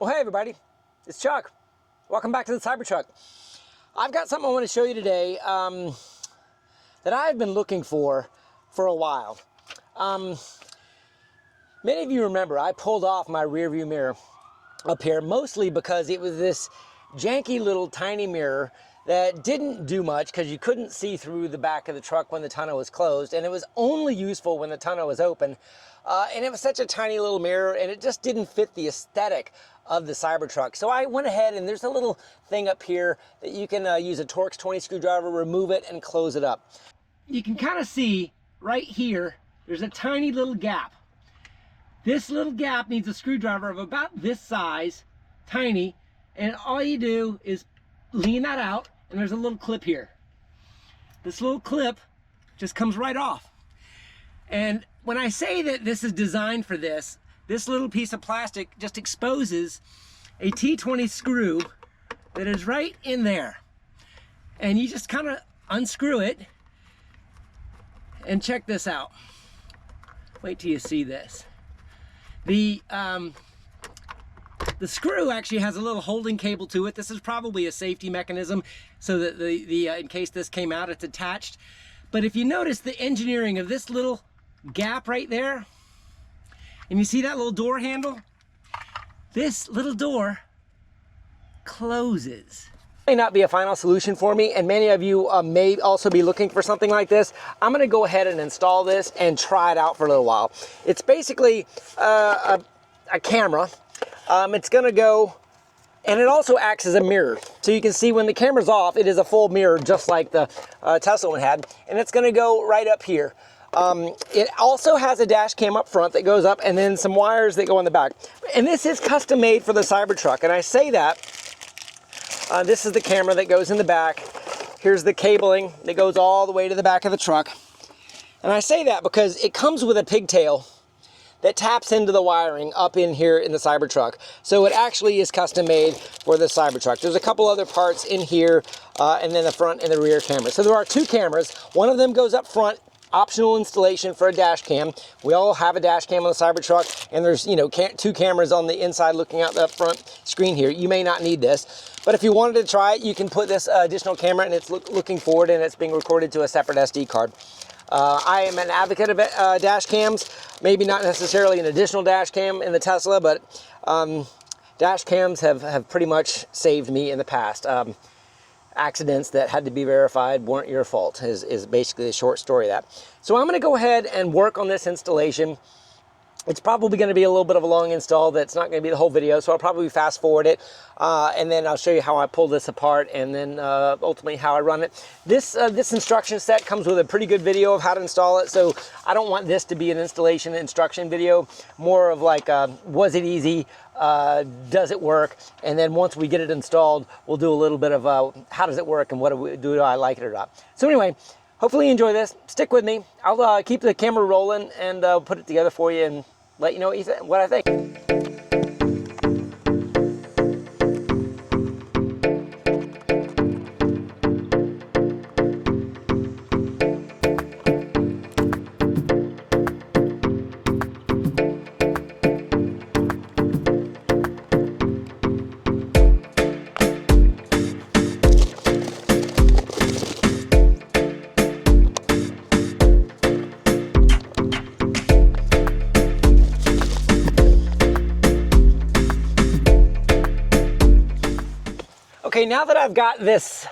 Well, hey everybody, it's Chuck. Welcome back to the Cybertruck. I've got something I want to show you today that I've been looking for a while. Many of you remember I pulled off my rear view mirror up here, mostly because it was this janky little tiny mirror that didn't do much because you couldn't see through the back of the truck when the tonneau was closed, and it was only useful when the tonneau was open. And it was such a tiny little mirror, and it just didn't fit the aesthetic of the Cybertruck. So I went ahead, and there's a little thing up here that you can use a Torx 20 screwdriver, remove it, and close it up. You can kind of see right here, there's a tiny little gap. This little gap needs a screwdriver of about this size, tiny, and all you do is lean that out, and there's a little clip here. This little clip just comes right off. And when I say that this is designed for this little piece of plastic just exposes a T20 screw that is right in there. And you just kind of unscrew it, and check this out. Wait till you see this. The screw actually has a little holding cable to it. This is probably a safety mechanism so that in case this came out, it's attached. But if you notice the engineering of this little gap right there, and you see that little door handle, this little door closes. May not be a final solution for me, and many of you may also be looking for something like this. I'm going to go ahead and install this and try it out for a little while. It's basically a camera. It's going to go, and it also acts as a mirror. So you can see when the camera's off, it is a full mirror just like the Tesla one had, and it's going to go right up here. It also has a dash cam up front that goes up, and then some wires that go on the back. And this is custom made for the Cybertruck, and I say that. This is the camera that goes in the back. Here's the cabling that goes all the way to the back of the truck. And I say that because it comes with a pigtail that taps into the wiring up in here in the Cybertruck. So it actually is custom made for the Cybertruck. There's a couple other parts in here, and then the front and the rear camera. So there are two cameras. One of them goes up front, optional installation for a dash cam. We all have a dash cam on the Cybertruck, and there's, you know, two cameras on the inside looking out the front screen here. You may not need this, but if you wanted to try it, you can put this additional camera, and it's looking forward, and it's being recorded to a separate SD card. I am an advocate of dash cams, maybe not necessarily an additional dash cam in the Tesla, but dash cams have pretty much saved me in the past. Accidents that had to be verified weren't your fault is basically the short story of that. So I'm going to go ahead and work on this installation. It's probably going to be a little bit of a long install. That's not going to be the whole video, so I'll probably fast forward it, and then I'll show you how I pull this apart, and then ultimately how I run it. This instruction set comes with a pretty good video of how to install it, so I don't want this to be an installation instruction video, more of like, was it easy? Does it work? And then once we get it installed, we'll do a little bit of how does it work and what do I like it or not. So anyway, hopefully you enjoy this. Stick with me. I'll keep the camera rolling and put it together for you and let you know what I think. Okay, now that I've got this,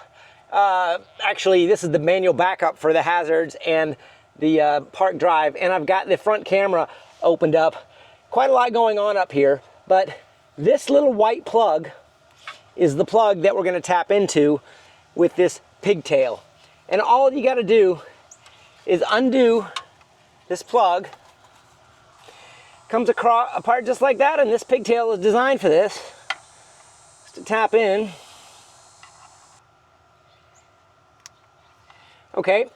actually this is the manual backup for the hazards and the park drive, and I've got the front camera opened up. Quite a lot going on up here, but this little white plug is the plug that we're going to tap into with this pigtail. And all you got to do is undo this plug. Comes apart just like that, and this pigtail is designed for this, just to tap in. Okay,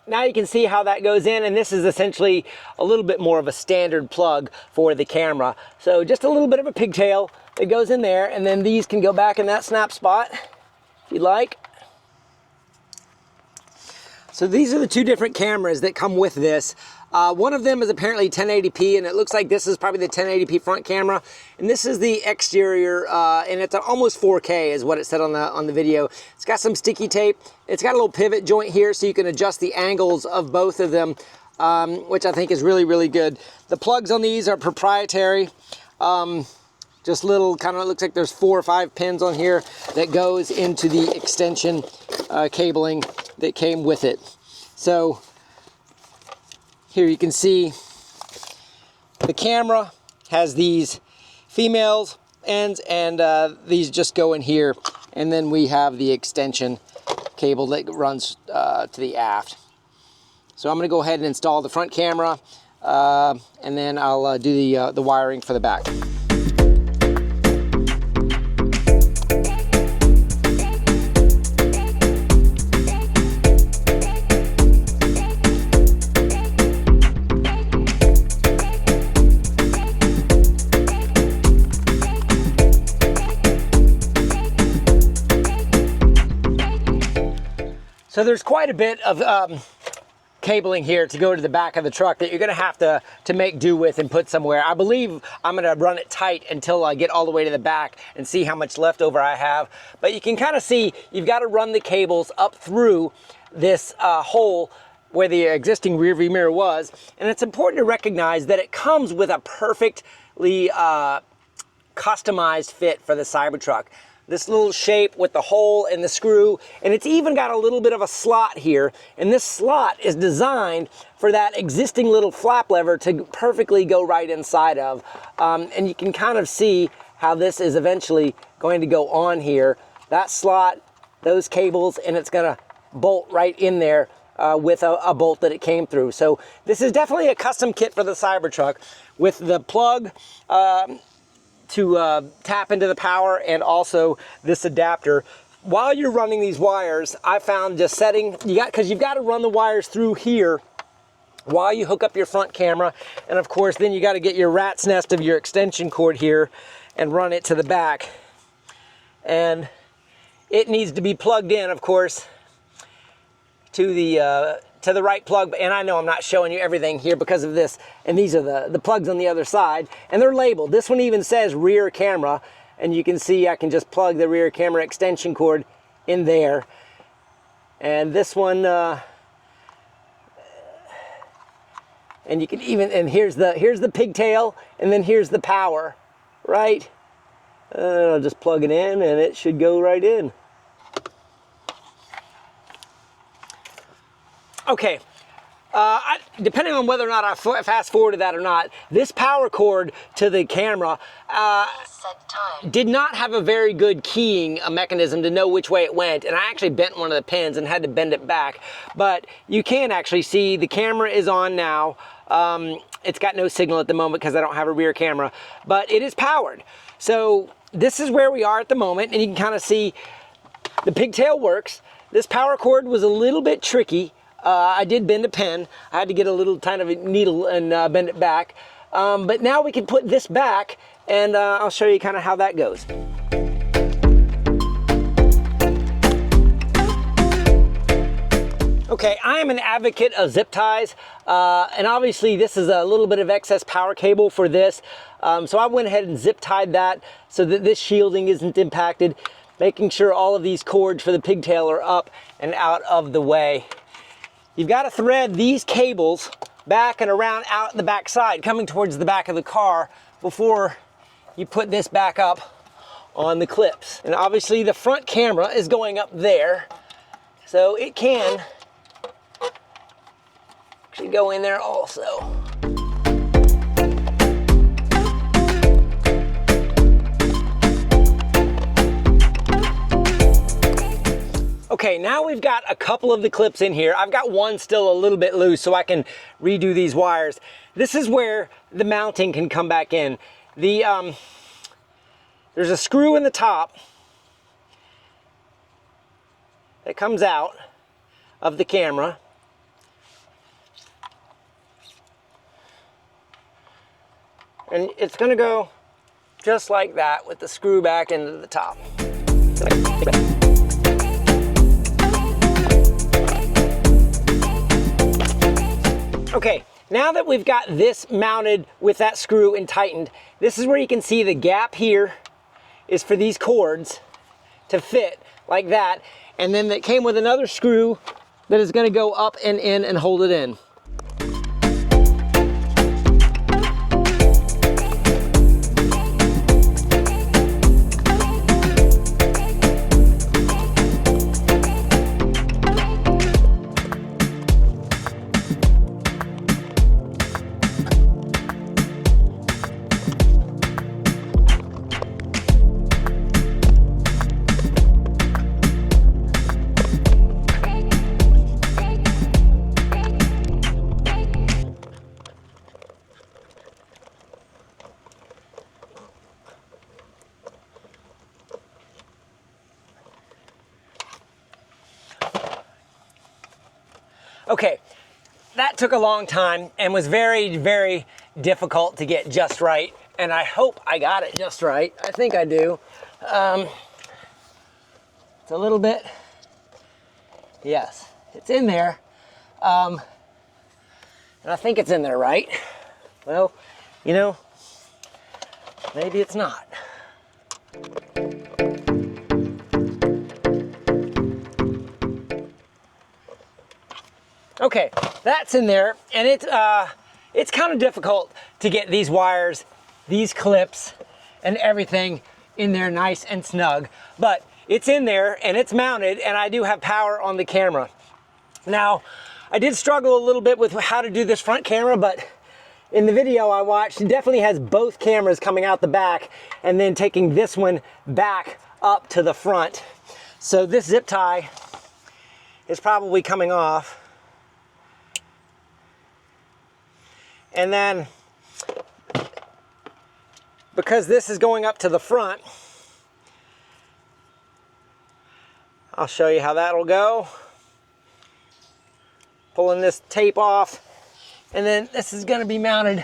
now you can see how that goes in, and this is essentially a little bit more of a standard plug for the camera. So just a little bit of a pigtail that goes in there, and then these can go back in that snap spot if you'd like. So these are the two different cameras that come with this. One of them is apparently 1080p, and it looks like this is probably the 1080p front camera. And this is the exterior, and it's almost 4K is what it said on the video. It's got some sticky tape. It's got a little pivot joint here so you can adjust the angles of both of them, which I think is really, really good. The plugs on these are proprietary. Just little, kind of looks like there's 4 or 5 pins on here that goes into the extension cabling that came with it. So here you can see the camera has these females ends, and these just go in here, and then we have the extension cable that runs to the aft. So I'm going to go ahead and install the front camera, and then I'll do the wiring for the back. So there's quite a bit of cabling here to go to the back of the truck that you're gonna have to make do with and put somewhere. I believe I'm gonna run it tight until I get all the way to the back and see how much leftover I have. But you can kind of see you've got to run the cables up through this hole where the existing rear view mirror was. And it's important to recognize that it comes with a perfectly customized fit for the Cybertruck. This little shape with the hole and the screw, and it's even got a little bit of a slot here, and this slot is designed for that existing little flap lever to perfectly go right inside of. And you can kind of see how this is eventually going to go on here. That slot, those cables, and it's gonna bolt right in there with a bolt that it came through. So this is definitely a custom kit for the Cybertruck with the plug to tap into the power, and also this adapter. While you're running these wires, I found just setting, because you've got to run the wires through here while you hook up your front camera, and of course then you got to get your rat's nest of your extension cord here and run it to the back. And it needs to be plugged in, of course, to the right plug. And I know I'm not showing you everything here because of this, and these are the plugs on the other side, and they're labeled. This one even says rear camera, and you can see I can just plug the rear camera extension cord in there. And this one, and you can even, and here's the pigtail, and then here's the power, right? I'll just plug it in and it should go right in. Okay, depending on whether or not I fast forwarded that or not, this power cord to the camera did not have a very good keying mechanism to know which way it went, and I actually bent one of the pins and had to bend it back. But you can actually see the camera is on now. It's got no signal at the moment because I don't have a rear camera, but it is powered. So this is where we are at the moment, and you can kind of see the pigtail works. This power cord was a little bit tricky. I did bend a pen. I had to get a little kind of a needle and bend it back. But now we can put this back, and I'll show you kind of how that goes. Okay, I am an advocate of zip ties, and obviously this is a little bit of excess power cable for this. So I went ahead and zip tied that so that this shielding isn't impacted, making sure all of these cords for the pigtail are up and out of the way. You've got to thread these cables back and around out the back side, coming towards the back of the car, before you put this back up on the clips. And obviously the front camera is going up there, so it can actually go in there also. Okay, now we've got a couple of the clips in here. I've got one still a little bit loose, so I can redo these wires. This is where the mounting can come back in. There's a screw in the top that comes out of the camera. And it's gonna go just like that with the screw back into the top. Okay, Now that we've got this mounted with that screw and tightened, this is where you can see the gap here is for these cords to fit like that. And then it came with another screw that is going to go up and in and hold it in. Okay, that took a long time and was very, very difficult to get just right. And I hope I got it just right. I think I do. It's a little bit, yes, it's in there. And I think it's in there, right? Well, you know, maybe it's not. Okay, that's in there, and it's kind of difficult to get these wires, these clips, and everything in there nice and snug, but it's in there and it's mounted, and I do have power on the camera. Now, I did struggle a little bit with how to do this front camera, but in the video I watched, it definitely has both cameras coming out the back and then taking this one back up to the front. So this zip tie is probably coming off. And then, because this is going up to the front, I'll show you how that'll go. Pulling this tape off, and then this is going to be mounted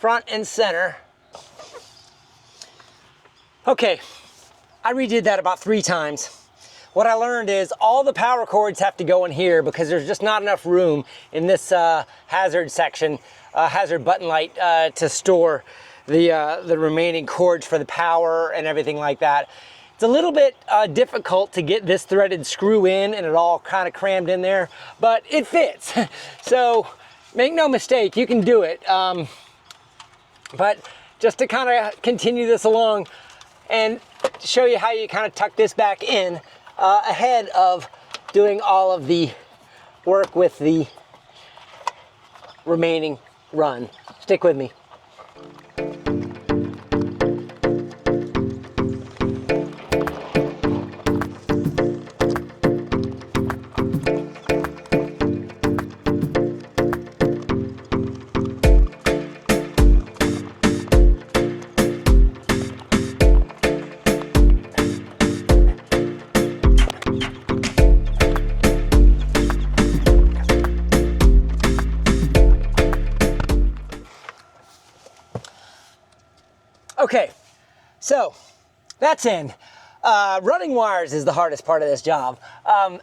front and center. Okay, I redid that about 3 times. What I learned is all the power cords have to go in here because there's just not enough room in this hazard section, hazard button light, to store the remaining cords for the power and everything like that. It's a little bit difficult to get this threaded screw in and it all kind of crammed in there, but it fits. So make no mistake, you can do it. But just to kind of continue this along and show you how you kind of tuck this back in, ahead of doing all of the work with the remaining run. Stick with me. Okay, so that's in. Running wires is the hardest part of this job.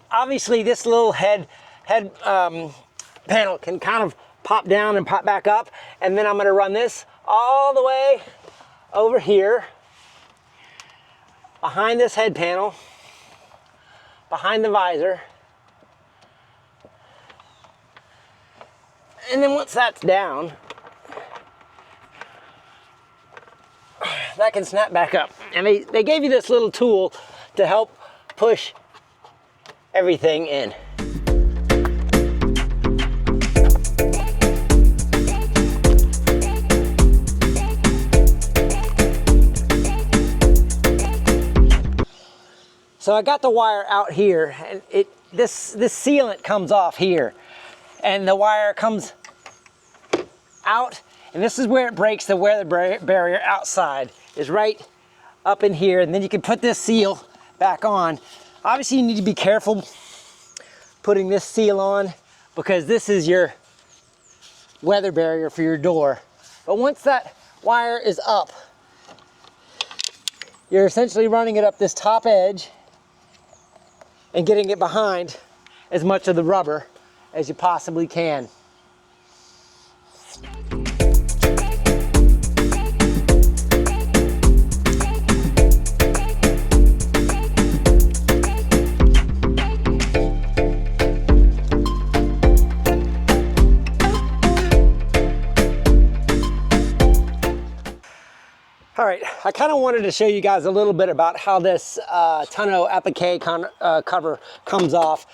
Obviously, this little head panel can kind of pop down and pop back up, and then I'm going to run this all the way over here, behind this head panel, behind the visor, and then once that's down, that can snap back up. And they gave you this little tool to help push everything in. So I got the wire out here, and this sealant comes off here, and the wire comes out, and this is where it breaks the weather barrier outside, is right up in here, and then you can put this seal back on. Obviously you need to be careful putting this seal on because this is your weather barrier for your door. But once that wire is up, you're essentially running it up this top edge and getting it behind as much of the rubber as you possibly can. All right, I kind of wanted to show you guys a little bit about how this tonneau applique cover comes off.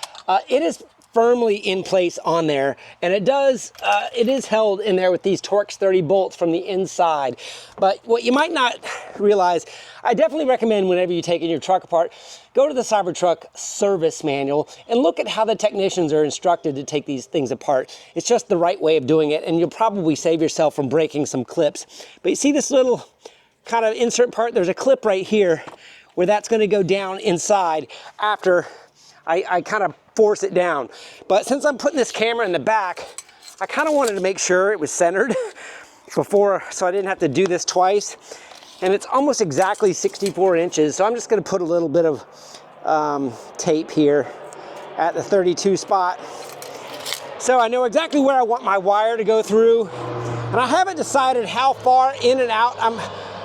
It is firmly in place on there, and it is held in there with these Torx 30 bolts from the inside. But what you might not realize, I definitely recommend whenever you're taking your truck apart, go to the Cybertruck service manual and look at how the technicians are instructed to take these things apart. It's just the right way of doing it, and you'll probably save yourself from breaking some clips. But you see this little kind of insert part? There's a clip right here where that's going to go down inside after I kind of force it down. But since I'm putting this camera in the back, I kind of wanted to make sure it was centered before, so I didn't have to do this twice. And it's almost exactly 64 inches, so I'm just going to put a little bit of tape here at the 32 spot. So I know exactly where I want my wire to go through, and I haven't decided how far in and out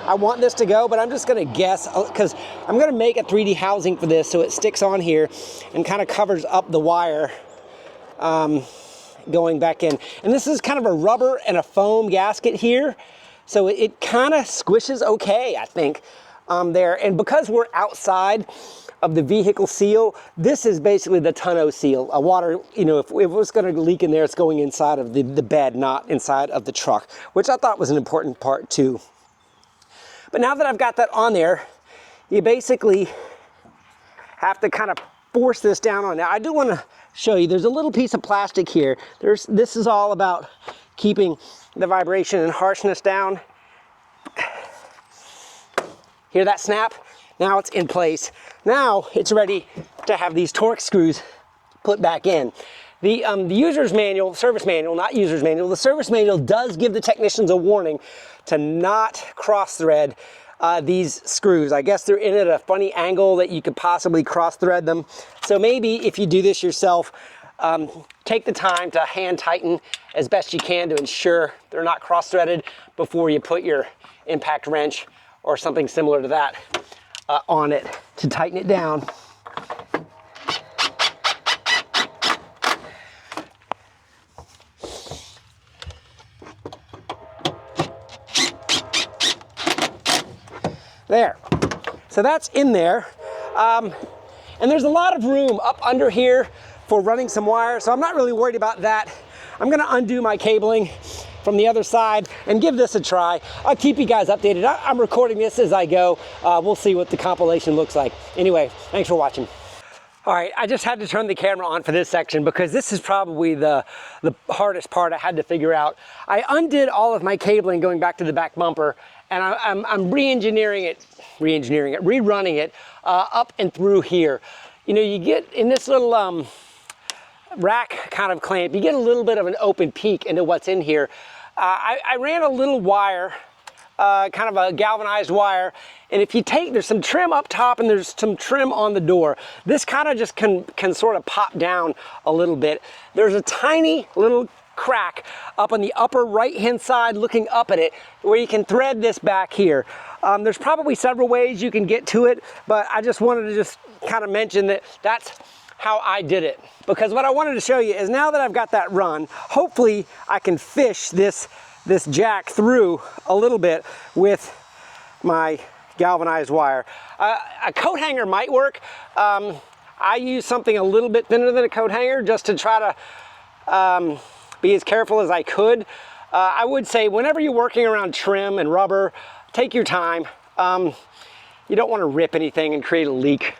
I want this to go, but I'm just gonna guess, because I'm gonna make a 3D housing for this so it sticks on here and kind of covers up the wire going back in. And this is kind of a rubber and a foam gasket here, so it kind of squishes okay, I think, there. And because we're outside of the vehicle seal, this is basically the tonneau seal. A water, you know, if it was gonna leak in there, it's going inside of the bed, not inside of the truck, which I thought was an important part too. But now that I've got that on there, you basically have to kind of force this down on. Now I do want to show you, there's a little piece of plastic here. This is all about keeping the vibration and harshness down. Hear that snap? Now it's in place. Now it's ready to have these Torx screws put back in. The user's manual, service manual, not user's manual, the service manual does give the technicians a warning to not cross thread these screws. I guess they're in at a funny angle that you could possibly cross thread them. So maybe if you do this yourself, take the time to hand tighten as best you can to ensure they're not cross threaded before you put your impact wrench or something similar to that on it to tighten it down. There, so that's in there, and there's a lot of room up under here for running some wire, so I'm not really worried about that. I'm gonna undo my cabling from the other side and give this a try. I'll keep you guys updated. I'm recording this as I go. We'll see what the compilation looks like. Anyway, thanks for watching. All right, I just had to turn the camera on for this section because this is probably the hardest part I had to figure out. I undid all of my cabling going back to the back bumper, and I'm rerunning it up and through here. You know, you get in this little rack kind of clamp, you get a little bit of an open peek into what's in here. I ran a little wire, kind of a galvanized wire, and if you take, there's some trim up top and there's some trim on the door. This kind of just can sort of pop down a little bit. There's a tiny little crack up on the upper right hand side looking up at it where you can thread this back here. There's probably several ways you can get to it, but I just wanted to just kind of mention that that's how I did it, because what I wanted to show you is now that I've got that run, hopefully I can fish this jack through a little bit with my galvanized wire. A coat hanger might work. I use something a little bit thinner than a coat hanger just to try to be as careful as I could. I would say whenever you're working around trim and rubber, take your time. You don't want to rip anything and create a leak.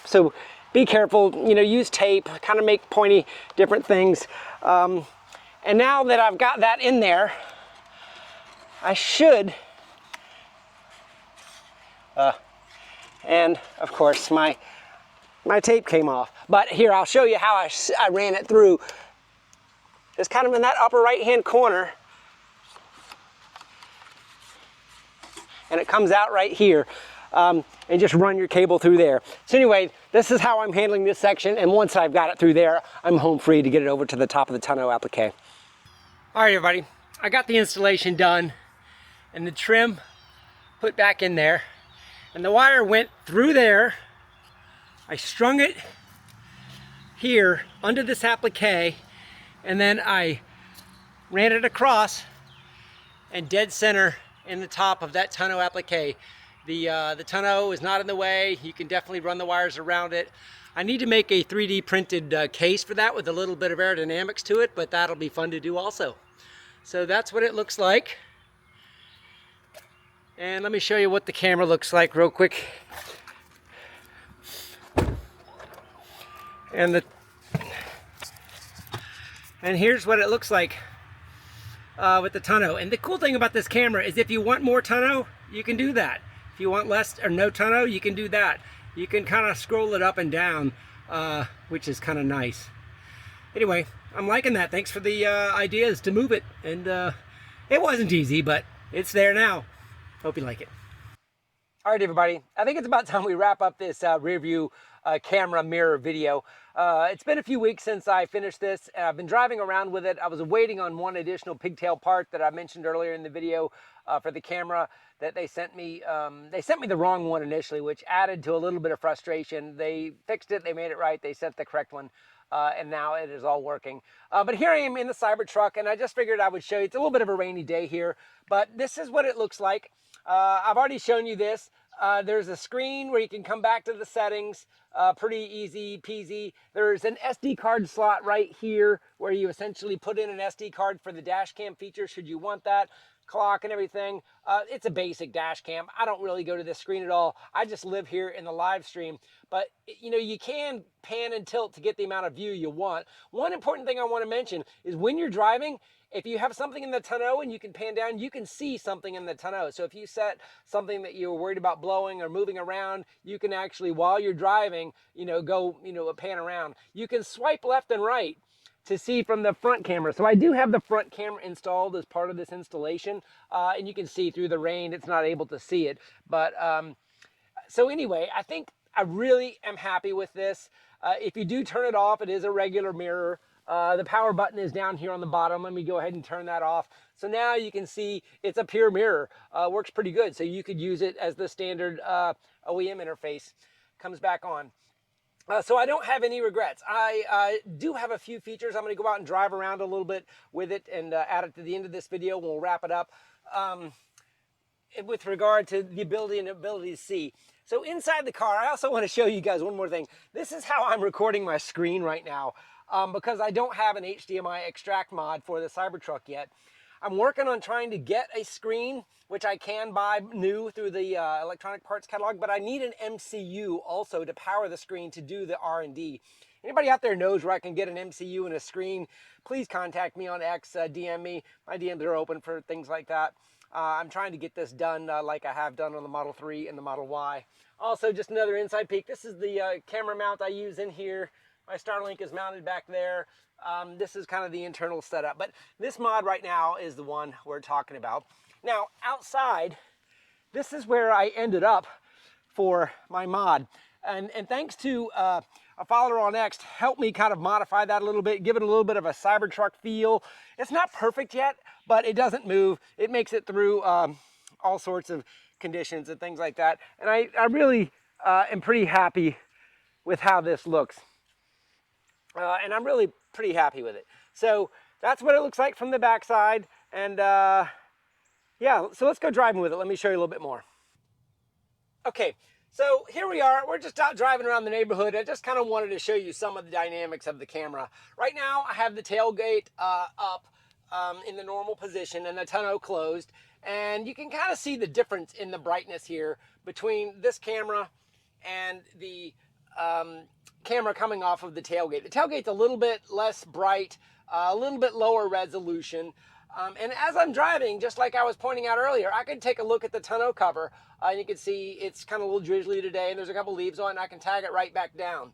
So be careful, you know, use tape, kind of make pointy different things. And now that I've got that in there, I should, and of course my tape came off. But here, I'll show you how I ran it through. It's kind of in that upper right hand corner, and it comes out right here, and just run your cable through there. So anyway, this is how I'm handling this section, and once I've got it through there, I'm home free to get it over to the top of the tonneau applique. All right, everybody, I got the installation done and the trim put back in there, and the wire went through there. I strung it here under this applique, and then I ran it across and dead center in the top of that tonneau applique. The tonneau is not in the way. You can definitely run the wires around it. I need to make a 3D printed case for that with a little bit of aerodynamics to it, but that'll be fun to do also. So that's what it looks like. And let me show you what the camera looks like real quick. And here's what it looks like with the tonneau. And the cool thing about this camera is if you want more tonneau, you can do that. If you want less or no tonneau, you can do that. You can kind of scroll it up and down, which is kind of nice. Anyway, I'm liking that. Thanks for the ideas to move it. And it wasn't easy, but it's there now. Hope you like it. All right, everybody. I think it's about time we wrap up this rear view camera mirror video. It's been a few weeks since I finished this. I've been driving around with it. I was waiting on one additional pigtail part that I mentioned earlier in the video for the camera that they sent me. They sent me the wrong one initially, which added to a little bit of frustration. They fixed it. They made it right. They sent the correct one. And now it is all working. But here I am in the Cybertruck, and I just figured I would show you. It's a little bit of a rainy day here, but this is what it looks like. I've already shown you this. There's a screen where you can come back to the settings. Pretty easy peasy. There's an SD card slot right here where you essentially put in an SD card for the dash cam feature should you want that. Clock and everything. It's a basic dash cam. I don't really go to this screen at all. I just live here in the live stream. But you know, you can pan and tilt to get the amount of view you want. One important thing I want to mention is when you're driving, if you have something in the tonneau and you can pan down, you can see something in the tonneau. So if you set something that you're worried about blowing or moving around, you can actually, while you're driving, go, pan around. You can swipe left and right to see from the front camera. So I do have the front camera installed as part of this installation, and you can see through the rain, it's not able to see it. But so anyway, I think I really am happy with this. If you do turn it off, it is a regular mirror. The power button is down here on the bottom. Let me go ahead and turn that off. So now you can see it's a pure mirror. Works pretty good. So you could use it as the standard OEM interface. Comes back on. So I don't have any regrets. I do have a few features. I'm going to go out and drive around a little bit with it and add it to the end of this video. We'll wrap it up. With regard to the ability to see. So inside the car, I also want to show you guys one more thing. This is how I'm recording my screen right now because I don't have an HDMI extract mod for the Cybertruck yet. I'm working on trying to get a screen, which I can buy new through the electronic parts catalog, but I need an MCU also to power the screen to do the R&D. Anybody out there knows where I can get an MCU and a screen, please contact me on X, DM me. My DMs are open for things like that. I'm trying to get this done like I have done on the Model 3 and the Model Y. Also, just another inside peek. This is the camera mount I use in here. My Starlink is mounted back there. This is kind of the internal setup. But this mod right now is the one we're talking about. Now, outside, this is where I ended up for my mod. And thanks to a follower on X helped me kind of modify that a little bit, give it a little bit of a Cybertruck feel. It's not perfect yet, but it doesn't move. It makes it through all sorts of conditions and things like that. And I really am pretty happy with how this looks. And I'm really pretty happy with it. So that's what it looks like from the backside. And yeah, so let's go driving with it. Let me show you a little bit more. Okay. So here we are, we're just out driving around the neighborhood. I just kind of wanted to show you some of the dynamics of the camera. Right now I have the tailgate up in the normal position and the tonneau closed. And you can kind of see the difference in the brightness here between this camera and the camera coming off of the tailgate. The tailgate's a little bit less bright, a little bit lower resolution. And as I'm driving, just like I was pointing out earlier, I can take a look at the tonneau cover and you can see it's kind of a little drizzly today and there's a couple leaves on it and I can tag it right back down,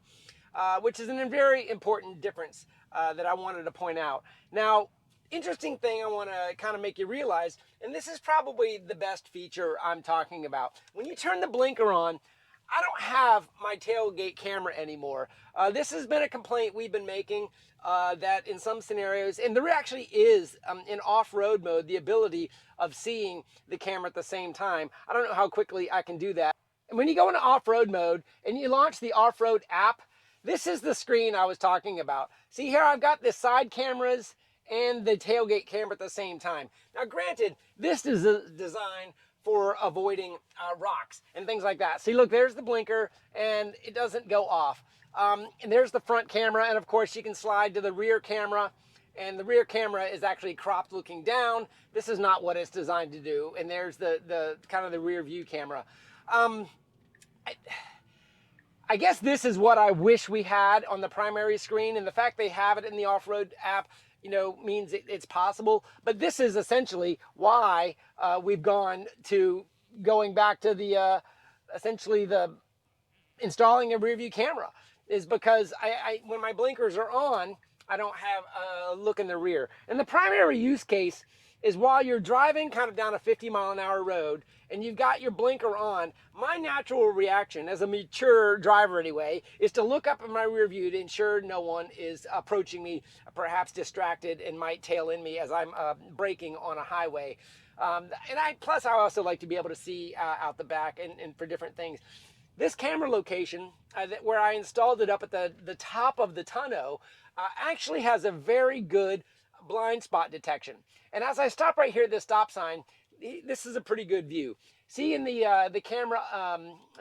which is a very important difference that I wanted to point out. Now, interesting thing I want to kind of make you realize, and this is probably the best feature I'm talking about. When you turn the blinker on, I don't have my tailgate camera anymore. This has been a complaint we've been making, that in some scenarios, and there actually is in off-road mode the ability of seeing the camera at the same time. I don't know how quickly I can do that. And when you go into off-road mode and you launch the off-road app, this is the screen I was talking about. See here, I've got the side cameras and the tailgate camera at the same time. Now granted, this is designed for avoiding rocks and things like that. See, look, there's the blinker and it doesn't go off. And there's the front camera, and of course you can slide to the rear camera, and the rear camera is actually cropped looking down. This is not what it's designed to do. And there's the kind of the rear view camera. I guess this is what I wish we had on the primary screen, and the fact they have it in the off-road app, you know, means it's possible. But this is essentially why we've going back to the essentially the installing a rear view camera, is because when my blinkers are on, I don't have a look in the rear. And the primary use case is while you're driving kind of down a 50-mile-an-hour road and you've got your blinker on, my natural reaction as a mature driver anyway is to look up in my rear view to ensure no one is approaching me, perhaps distracted and might tail in me as I'm braking on a highway. Plus I also like to be able to see out the back and for different things. This camera location, where I installed it up at the top of the tonneau, actually has a very good blind spot detection. And as I stop right here at this stop sign, this is a pretty good view. See in the camera,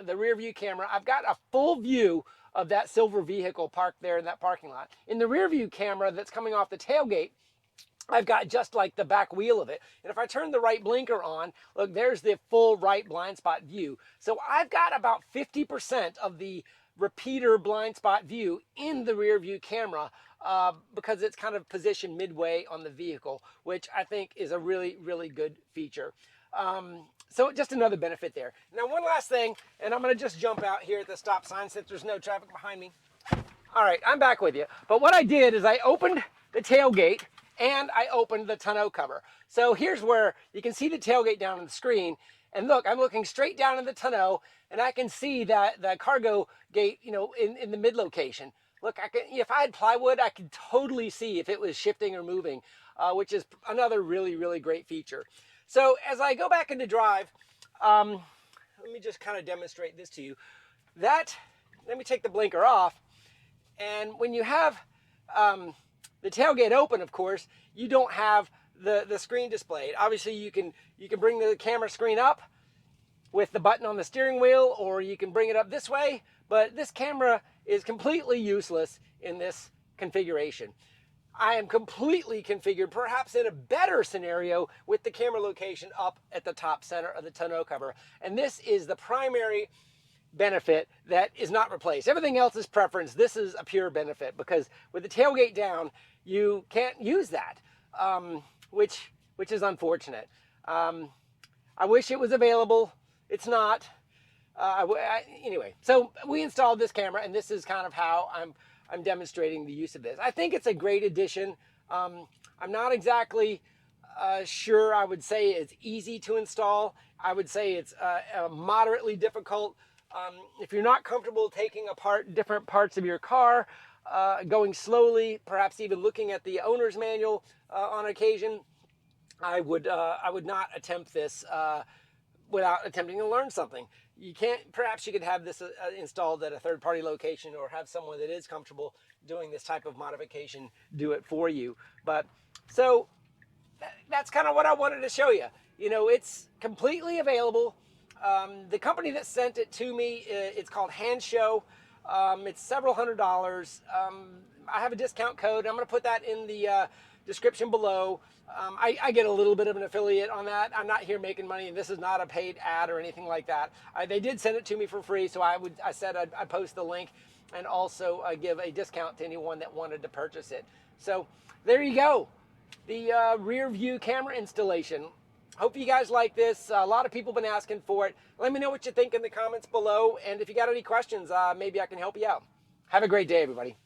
the rear view camera, I've got a full view of that silver vehicle parked there in that parking lot. In the rear view camera that's coming off the tailgate, I've got just like the back wheel of it. And if I turn the right blinker on, look, there's the full right blind spot view. So I've got about 50% of the repeater blind spot view in the rear view camera, because it's kind of positioned midway on the vehicle, which I think is a really, really good feature. So just another benefit there. Now, one last thing, and I'm going to just jump out here at the stop sign since there's no traffic behind me. All right, I'm back with you. But what I did is I opened the tailgate and I opened the tonneau cover. So here's where you can see the tailgate down on the screen. And look, I'm looking straight down in the tonneau, and I can see that the cargo gate, you know, in the mid location. Look, if I had plywood, I could totally see if it was shifting or moving, which is another really, really great feature. So as I go back into drive, let me just kind of demonstrate this to you. Let me take the blinker off. And when you have the tailgate open, of course, you don't have the screen displayed. Obviously, you can bring the camera screen up with the button on the steering wheel, or you can bring it up this way, but this camera is completely useless in this configuration. I am completely configured, perhaps in a better scenario, with the camera location up at the top center of the tonneau cover. And this is the primary benefit that is not replaced. Everything else is preference. This is a pure benefit, because with the tailgate down, you can't use that, which is unfortunate. I wish it was available. It's not. Anyway, so we installed this camera, and this is kind of how I'm demonstrating the use of this. I think it's a great addition. I'm not exactly sure I would say it's easy to install. I would say it's moderately difficult. If you're not comfortable taking apart different parts of your car, going slowly, perhaps even looking at the owner's manual on occasion, I would not attempt this without attempting to learn something. Perhaps you could have this installed at a third-party location, or have someone that is comfortable doing this type of modification do it for you. But so that's kind of what I wanted to show you. You know, it's completely available. The company that sent it to me, it's called Hand Show. It's several $100s. I have a discount code. I'm going to put that in the description below. I get a little bit of an affiliate on that. I'm not here making money, and this is not a paid ad or anything like that. They did send it to me for free, so I said I'd post the link, and also give a discount to anyone that wanted to purchase it. So there you go, the rear view camera installation. Hope you guys like this. A lot of people have been asking for it. Let me know what you think in the comments below, and if you got any questions, maybe I can help you out. Have a great day, everybody.